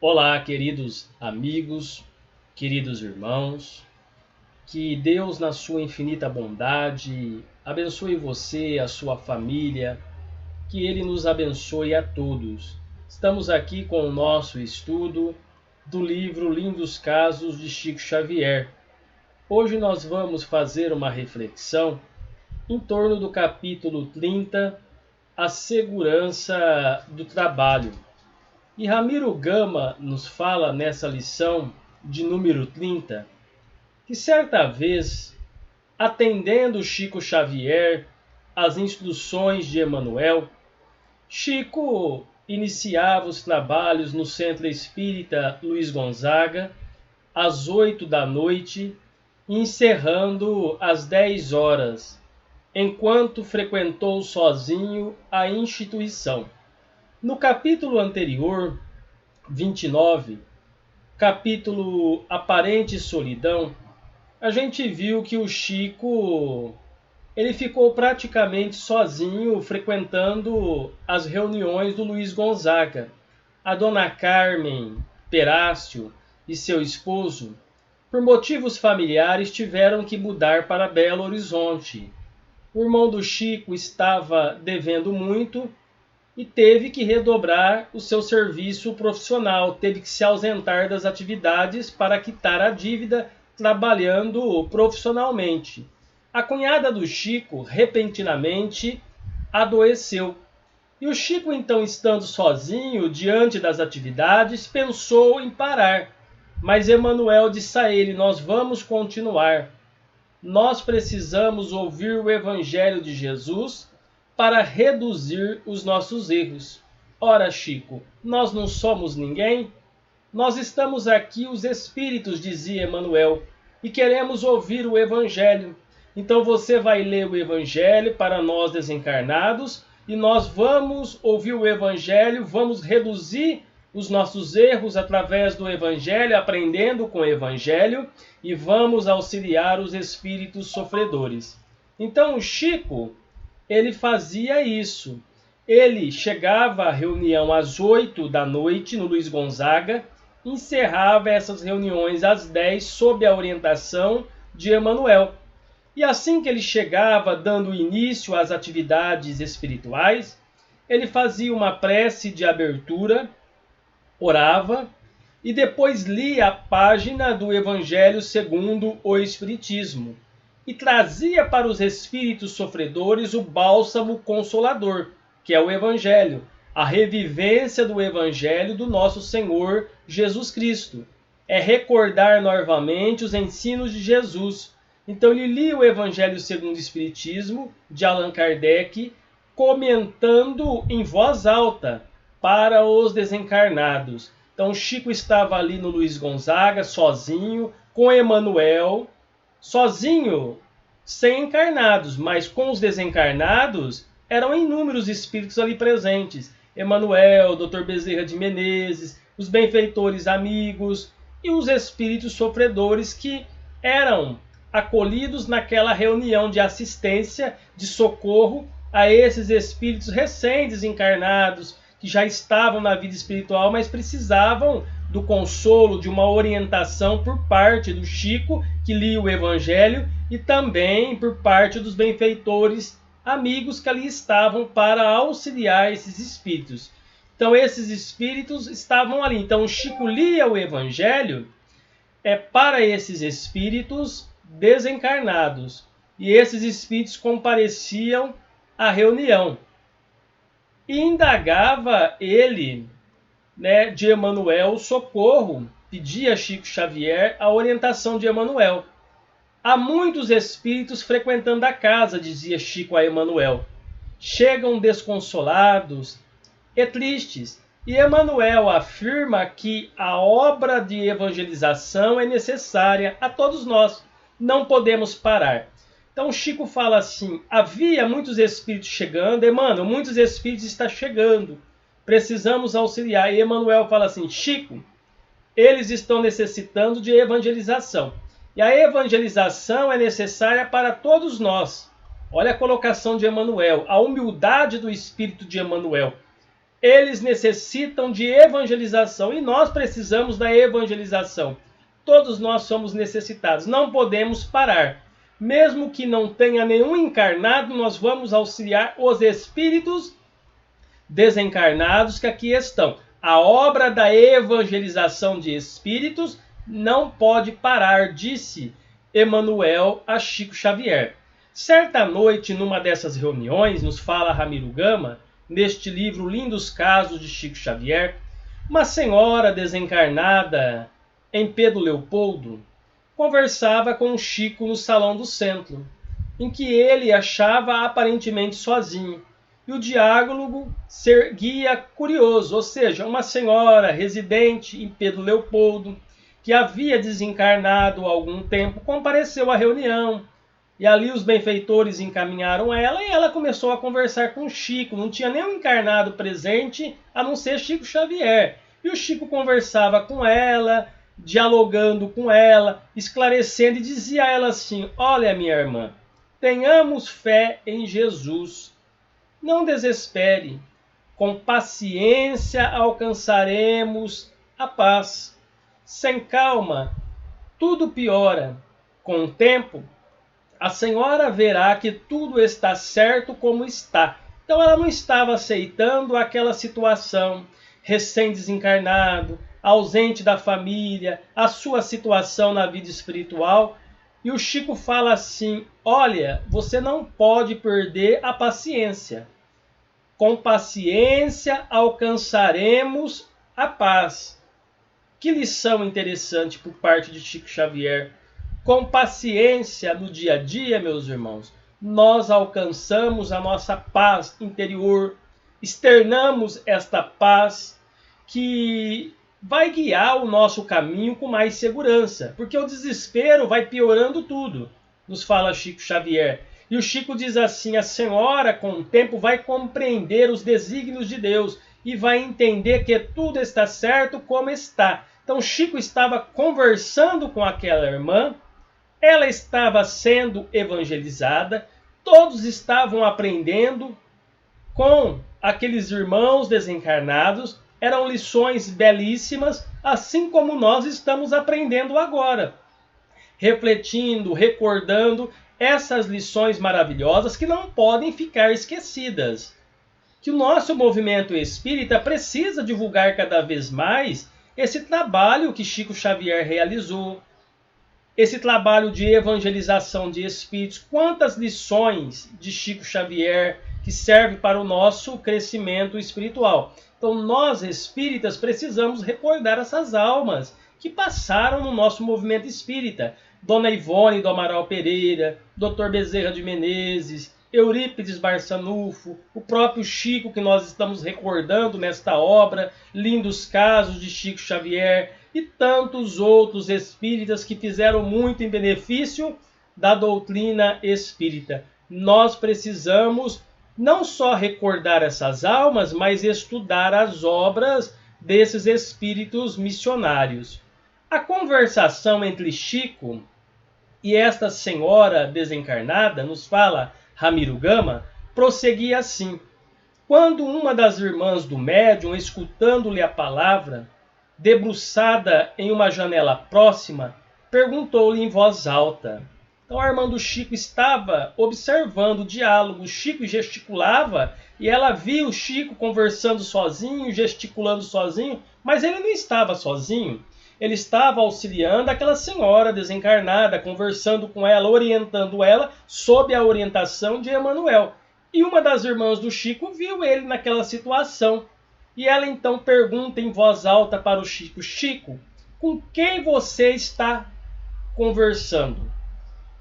Olá, queridos amigos, queridos irmãos, que Deus, na sua infinita bondade, abençoe você, a sua família, que Ele nos abençoe a todos. Estamos aqui com o nosso estudo do livro Lindos Casos de Chico Xavier. Hoje nós vamos fazer uma reflexão em torno do capítulo 30, A Segurança do Trabalho. E Ramiro Gama nos fala nessa lição de número 30, que certa vez, atendendo Chico Xavier às instruções de Emmanuel, Chico iniciava os trabalhos no Centro Espírita Luiz Gonzaga às 8 da noite, encerrando às 10 horas, enquanto frequentou sozinho a instituição. No capítulo anterior, 29, capítulo Aparente Solidão, a gente viu que o Chico ele ficou praticamente sozinho frequentando as reuniões do Luiz Gonzaga. A dona Carmen Perácio e seu esposo, por motivos familiares, tiveram que mudar para Belo Horizonte. O irmão do Chico estava devendo muito e teve que redobrar o seu serviço profissional, teve que se ausentar das atividades para quitar a dívida trabalhando profissionalmente. A cunhada do Chico repentinamente adoeceu. E o Chico, então, estando sozinho diante das atividades, pensou em parar. Mas Emmanuel disse a ele: nós vamos continuar. Nós precisamos ouvir o Evangelho de Jesus para reduzir os nossos erros. Ora, Chico, nós não somos ninguém? Nós estamos aqui, os espíritos, dizia Emmanuel, e queremos ouvir o Evangelho. Então você vai ler o Evangelho para nós desencarnados, e nós vamos ouvir o Evangelho, vamos reduzir os nossos erros através do Evangelho, aprendendo com o Evangelho, e vamos auxiliar os espíritos sofredores. Então o Chico, ele fazia isso. Ele chegava à reunião às 8 da noite no Luiz Gonzaga, encerrava essas reuniões às 10 sob a orientação de Emmanuel. E assim que ele chegava, dando início às atividades espirituais, ele fazia uma prece de abertura, orava e depois lia a página do Evangelho segundo o Espiritismo e trazia para os espíritos sofredores o bálsamo consolador, que é o Evangelho, a revivência do Evangelho do nosso Senhor Jesus Cristo. É recordar novamente os ensinos de Jesus. Então ele lia o Evangelho segundo o Espiritismo, de Allan Kardec, comentando em voz alta para os desencarnados. Então Chico estava ali no Luiz Gonzaga, sozinho, com Emmanuel, sozinho, sem encarnados, mas com os desencarnados, eram inúmeros espíritos ali presentes. Emmanuel, Dr. Bezerra de Menezes, os benfeitores amigos e os espíritos sofredores que eram acolhidos naquela reunião de assistência, de socorro a esses espíritos recém-desencarnados, que já estavam na vida espiritual, mas precisavam do consolo, de uma orientação por parte do Chico, que lia o Evangelho, e também por parte dos benfeitores amigos que ali estavam para auxiliar esses espíritos. Então esses espíritos estavam ali. Então o Chico lia o Evangelho para esses espíritos desencarnados. E esses espíritos compareciam à reunião. E indagava ele, de Emmanuel, socorro, pedia a Chico Xavier a orientação de Emmanuel. Há muitos espíritos frequentando a casa, dizia Chico a Emmanuel. Chegam desconsolados e tristes. E Emmanuel afirma que a obra de evangelização é necessária a todos nós. Não podemos parar. Então Chico fala assim: havia muitos espíritos chegando, Emmanuel, muitos espíritos estão chegando. Precisamos auxiliar. E Emmanuel fala assim: Chico, eles estão necessitando de evangelização. E a evangelização é necessária para todos nós. Olha a colocação de Emmanuel, a humildade do espírito de Emmanuel. eles necessitam de evangelização e nós precisamos da evangelização. Todos nós somos necessitados, não podemos parar. Mesmo que não tenha nenhum encarnado, nós vamos auxiliar os espíritos desencarnados que aqui estão. A obra da evangelização de espíritos não pode parar, disse Emmanuel a Chico Xavier. Certa noite, numa dessas reuniões, nos fala Ramiro Gama, neste livro Lindos Casos de Chico Xavier, uma senhora desencarnada em Pedro Leopoldo conversava com o Chico no salão do centro, em que ele achava aparentemente sozinho. E o diálogo seguia curioso, ou seja, uma senhora residente em Pedro Leopoldo, que havia desencarnado há algum tempo, compareceu à reunião. E ali os benfeitores encaminharam ela e ela começou a conversar com o Chico. Não tinha nenhum encarnado presente, a não ser Chico Xavier. E o Chico conversava com ela, dialogando com ela, esclarecendo, e dizia a ela assim: olha, minha irmã, tenhamos fé em Jesus. Não desespere. Com paciência alcançaremos a paz. Sem calma, tudo piora. Com o tempo, a senhora verá que tudo está certo como está. Então ela não estava aceitando aquela situação, recém-desencarnado, ausente da família, a sua situação na vida espiritual. E o Chico fala assim: olha, você não pode perder a paciência. Com paciência alcançaremos a paz. Que lição interessante por parte de Chico Xavier. Com paciência no dia a dia, meus irmãos, nós alcançamos a nossa paz interior, externamos esta paz que vai guiar o nosso caminho com mais segurança, porque o desespero vai piorando tudo, nos fala Chico Xavier. E o Chico diz assim: a senhora, com o tempo, vai compreender os desígnios de Deus e vai entender que tudo está certo como está. Então Chico estava conversando com aquela irmã, ela estava sendo evangelizada, todos estavam aprendendo com aqueles irmãos desencarnados, eram lições belíssimas, assim como nós estamos aprendendo agora, refletindo, recordando essas lições maravilhosas que não podem ficar esquecidas. Que o nosso movimento espírita precisa divulgar cada vez mais esse trabalho que Chico Xavier realizou, esse trabalho de evangelização de espíritos. Quantas lições de Chico Xavier que servem para o nosso crescimento espiritual. Então nós espíritas precisamos recordar essas almas que passaram no nosso movimento espírita. Dona Ivone do Amaral Pereira, Dr. Bezerra de Menezes, Eurípides Barçanufo, o próprio Chico, que nós estamos recordando nesta obra, Lindos Casos de Chico Xavier, e tantos outros espíritas que fizeram muito em benefício da doutrina espírita. Nós precisamos não só recordar essas almas, mas estudar as obras desses espíritos missionários. A conversação entre Chico e esta senhora desencarnada, nos fala Ramiro Gama, prosseguia assim: quando uma das irmãs do médium, escutando-lhe a palavra, debruçada em uma janela próxima, perguntou-lhe em voz alta. Então a irmã do Chico estava observando o diálogo. O Chico gesticulava e ela via o Chico conversando sozinho, gesticulando sozinho, mas ele não estava sozinho. Ele estava auxiliando aquela senhora desencarnada, conversando com ela, orientando ela sob a orientação de Emmanuel. E uma das irmãs do Chico viu ele naquela situação. E ela então pergunta em voz alta para o Chico: Chico, com quem você está conversando?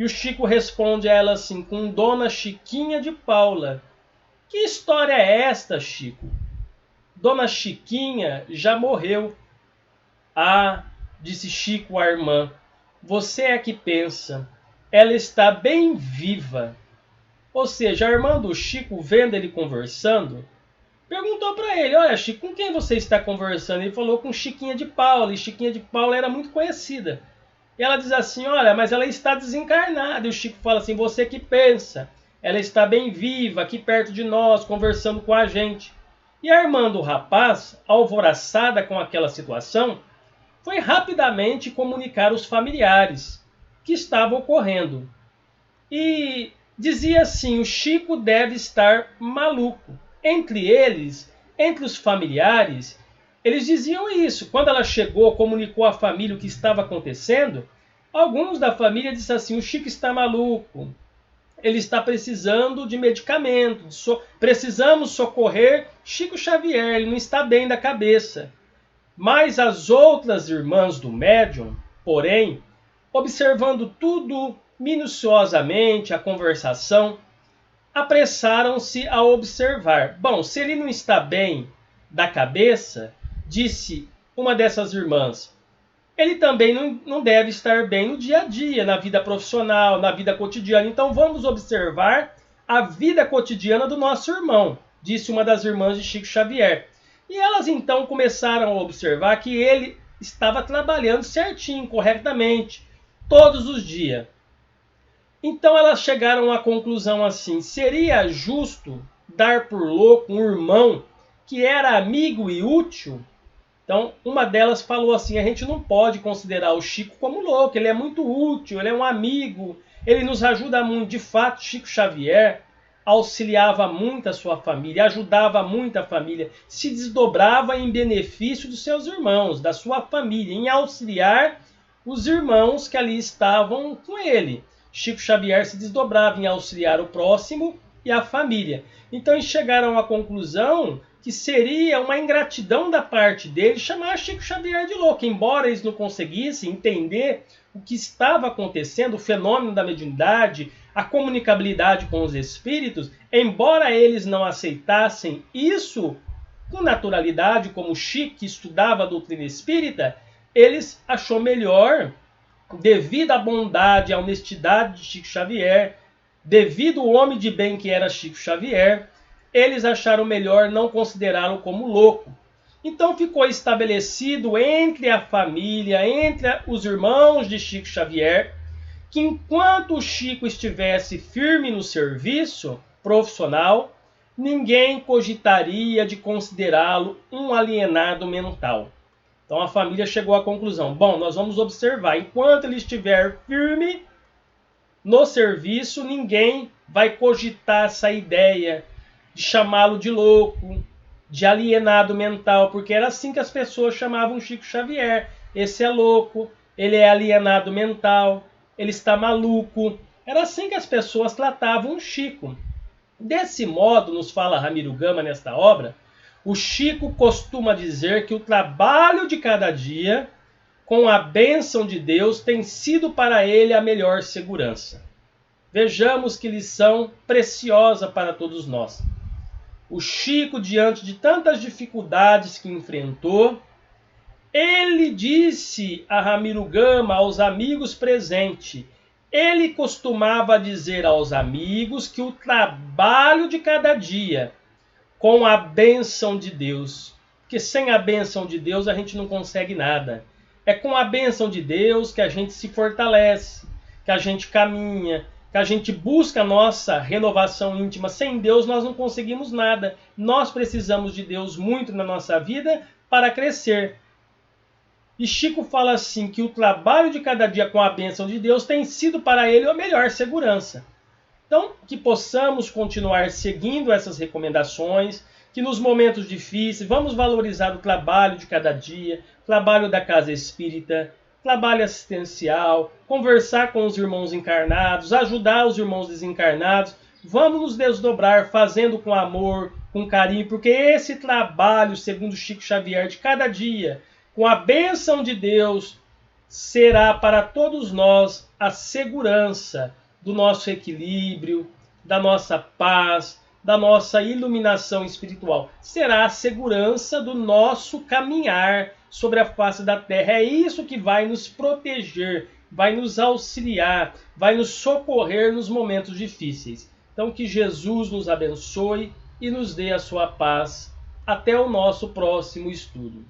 E o Chico responde a ela assim: com Dona Chiquinha de Paula. Que história é esta, Chico? Dona Chiquinha já morreu. Ah, disse Chico à irmã, você é que pensa, ela está bem viva. Ou seja, a irmã do Chico, vendo ele conversando, perguntou para ele: olha, Chico, com quem você está conversando? Ele falou com Chiquinha de Paula, e Chiquinha de Paula era muito conhecida. E ela diz assim: olha, mas ela está desencarnada. E o Chico fala assim: você que pensa, ela está bem viva, aqui perto de nós, conversando com a gente. E a irmã do rapaz, alvoroçada com aquela situação, foi rapidamente comunicar aos familiares que estava ocorrendo. E dizia assim: o Chico deve estar maluco. Entre eles, entre os familiares, eles diziam isso. Quando ela chegou, comunicou à família o que estava acontecendo, alguns da família disseram assim: o Chico está maluco, ele está precisando de medicamento, precisamos socorrer Chico Xavier, ele não está bem da cabeça. Mas as outras irmãs do médium, porém, observando tudo minuciosamente, a conversação, apressaram-se a observar. Bom, se ele não está bem da cabeça, disse uma dessas irmãs, ele também não deve estar bem no dia a dia, na vida profissional, na vida cotidiana. Então vamos observar a vida cotidiana do nosso irmão, disse uma das irmãs de Chico Xavier. E elas então começaram a observar que ele estava trabalhando certinho, corretamente, todos os dias. Então elas chegaram à conclusão assim: seria justo dar por louco um irmão que era amigo e útil? Então, uma delas falou assim: a gente não pode considerar o Chico como louco, ele é muito útil, ele é um amigo, ele nos ajuda muito. De fato, Chico Xavier auxiliava muito a sua família, ajudava muito a família, se desdobrava em benefício dos seus irmãos, da sua família, em auxiliar os irmãos que ali estavam com ele. Chico Xavier se desdobrava em auxiliar o próximo e a família. Então eles chegaram à conclusão que seria uma ingratidão da parte dele chamar Chico Xavier de louco, embora eles não conseguissem entender o que estava acontecendo, o fenômeno da mediunidade, a comunicabilidade com os espíritos, embora eles não aceitassem isso com naturalidade, como Chico, que estudava a doutrina espírita, eles achou melhor, devido à bondade e à honestidade de Chico Xavier, devido ao homem de bem que era Chico Xavier, eles acharam melhor não considerá-lo como louco. Então ficou estabelecido entre a família, entre os irmãos de Chico Xavier, que enquanto o Chico estivesse firme no serviço profissional, ninguém cogitaria de considerá-lo um alienado mental. Então a família chegou à conclusão: bom, nós vamos observar, enquanto ele estiver firme no serviço, ninguém vai cogitar essa ideia de chamá-lo de louco, de alienado mental, porque era assim que as pessoas chamavam Chico Xavier. Esse é louco, ele é alienado mental, ele está maluco. Era assim que as pessoas tratavam o Chico. Desse modo, nos fala Ramiro Gama nesta obra, o Chico costuma dizer que o trabalho de cada dia, com a bênção de Deus, tem sido para ele a melhor segurança. Vejamos que lição preciosa para todos nós. O Chico, diante de tantas dificuldades que enfrentou, ele disse a Ramiro Gama, aos amigos presentes, ele costumava dizer aos amigos que o trabalho de cada dia, com a bênção de Deus, porque sem a bênção de Deus a gente não consegue nada. É com a bênção de Deus que a gente se fortalece, que a gente caminha, que a gente busca a nossa renovação íntima. Sem Deus nós não conseguimos nada. Nós precisamos de Deus muito na nossa vida para crescer. E Chico fala assim, que o trabalho de cada dia com a bênção de Deus tem sido para ele a melhor segurança. Então, que possamos continuar seguindo essas recomendações, que nos momentos difíceis vamos valorizar o trabalho de cada dia, trabalho da casa espírita, trabalho assistencial, conversar com os irmãos encarnados, ajudar os irmãos desencarnados. Vamos nos desdobrar fazendo com amor, com carinho, porque esse trabalho, segundo Chico Xavier, de cada dia, com a bênção de Deus, será para todos nós a segurança do nosso equilíbrio, da nossa paz, da nossa iluminação espiritual. Será a segurança do nosso caminhar sobre a face da terra. É isso que vai nos proteger, vai nos auxiliar, vai nos socorrer nos momentos difíceis. Então que Jesus nos abençoe e nos dê a sua paz. Até o nosso próximo estudo.